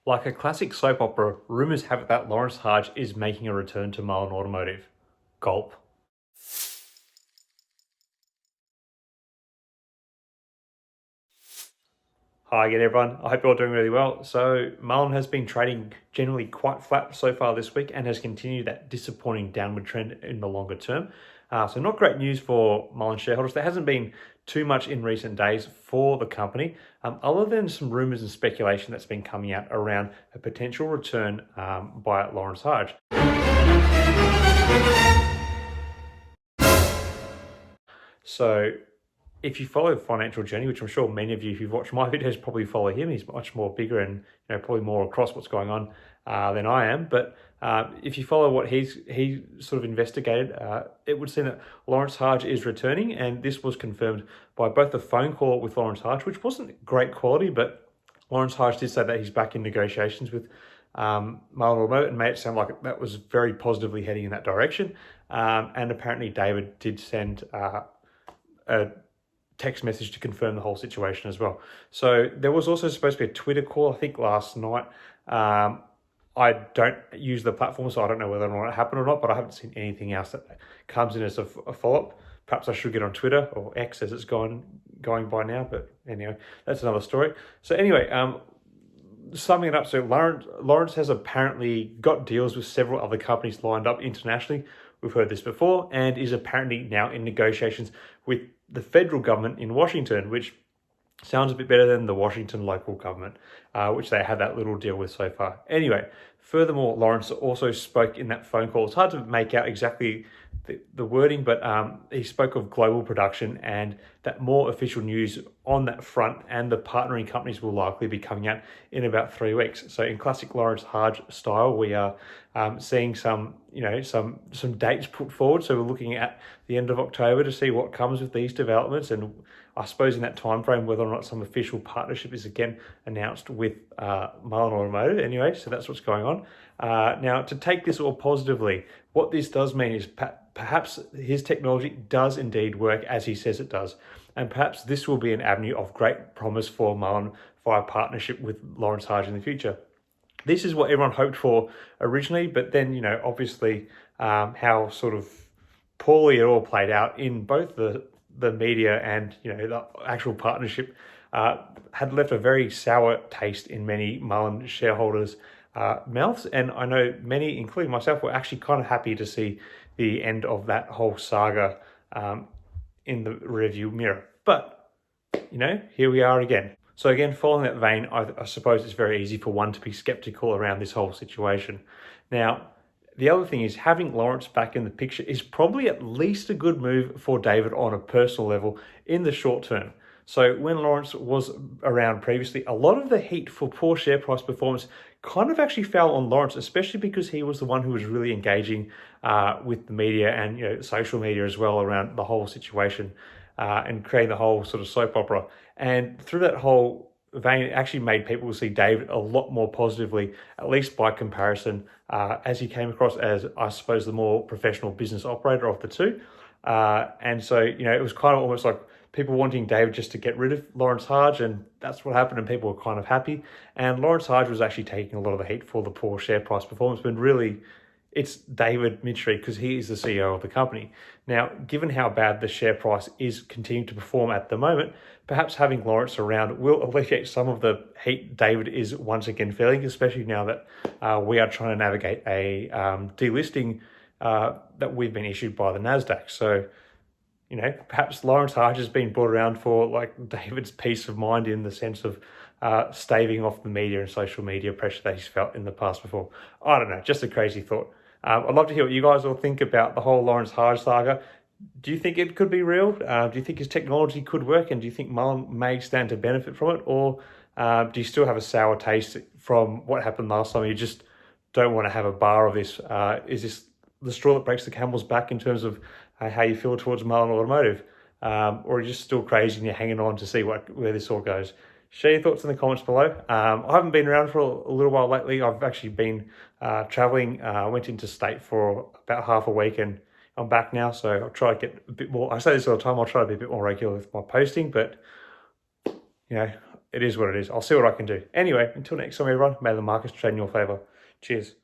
Like a classic soap opera, rumours have it that Lawrence Hardge is making a return to Mullen Automotive. Gulp. Hi again, everyone. I hope you're all doing really well. So, Mullen has been trading generally quite flat so far this week and has continued that disappointing downward trend in the longer term. So, not great news for Mullen shareholders. There hasn't been too much in recent days for the company, other than some rumours and speculation that's been coming out around a potential return by Lawrence Hardge. So, if you follow the financial journey, which I'm sure many of you who've watched my videos probably follow him, he's much more bigger and probably more across what's going on than I am. But if you follow what he sort of investigated, it would seem that Lawrence Hardge is returning, and this was confirmed by both a phone call with Lawrence Hardge, which wasn't great quality, but Lawrence Hardge did say that he's back in negotiations with Mullen Automotive and made it sound like that was very positively heading in that direction. And apparently David did send a text message to confirm the whole situation as well. So there was also supposed to be a Twitter call, I think last night. I don't use the platform, so I don't know whether or not it happened or not, but I haven't seen anything else that comes in as a follow-up. Perhaps I should get on Twitter, or X as it's going by now, but anyway, that's another story. So anyway, summing it up, so Lawrence has apparently got deals with several other companies lined up internationally. We've heard this before, and is apparently now in negotiations with the federal government in Washington, which sounds a bit better than the Washington local government, which they had that little deal with so far. Anyway, furthermore, Lawrence also spoke in that phone call. It's hard to make out exactly the wording, but he spoke of global production and that more official news on that front and the partnering companies will likely be coming out in about 3 weeks. So in classic Lawrence Hardge style, we are seeing some dates put forward. So we're looking at the end of October to see what comes with these developments, and I suppose in that time frame whether or not some official partnership is again announced with Mullen Automotive. Anyway, so that's what's going on. Now, to take this all positively, what this does mean is perhaps his technology does indeed work as he says it does, and perhaps this will be an avenue of great promise for Mullen via partnership with Lawrence Hardge in the future. This is what everyone hoped for originally, but then, obviously how sort of poorly it all played out in both the media and, the actual partnership had left a very sour taste in many Mullen shareholders' mouths. And I know many, including myself, were actually kind of happy to see the end of that whole saga in the rearview mirror. But, here we are again. So again, following that vein, I suppose it's very easy for one to be skeptical around this whole situation. Now, the other thing is having Lawrence back in the picture is probably at least a good move for David on a personal level in the short term. So when Lawrence was around previously, a lot of the heat for poor share price performance kind of actually fell on Lawrence, especially because he was the one who was really engaging with the media and social media as well around the whole situation and creating the whole sort of soap opera. And through that whole vein, it actually made people see David a lot more positively, at least by comparison, as he came across as, I suppose, the more professional business operator of the two. And so, it was kind of almost like people wanting David just to get rid of Lawrence Hardge, and that's what happened, and people were kind of happy. And Lawrence Hardge was actually taking a lot of the heat for the poor share price performance, but really it's David Mitchell because he is the CEO of the company. Now, given how bad the share price is continuing to perform at the moment, perhaps having Lawrence around will alleviate some of the heat David is once again feeling, especially now that we are trying to navigate a delisting that we've been issued by the NASDAQ. So, perhaps Lawrence Hardge has been brought around for like David's peace of mind in the sense of staving off the media and social media pressure that he's felt in the past before. I don't know, just a crazy thought. I'd love to hear what you guys all think about the whole Lawrence Hardge saga. Do you think it could be real? Do you think his technology could work? And do you think Mullen may stand to benefit from it? Or do you still have a sour taste from what happened last time? You just don't want to have a bar of this. Is this the straw that breaks the camel's back in terms of how you feel towards Mullen Automotive? Or are you just still crazy and you're hanging on to see where this all goes? Share your thoughts in the comments below. I haven't been around for a little while lately. I've actually been traveling. I went into state for about half a week and I'm back now. So I'll try to get a bit more. I say this all the time. I'll try to be a bit more regular with my posting, but it is what it is. I'll see what I can do. Anyway, until next time, everyone, may the markets trade in your favour. Cheers.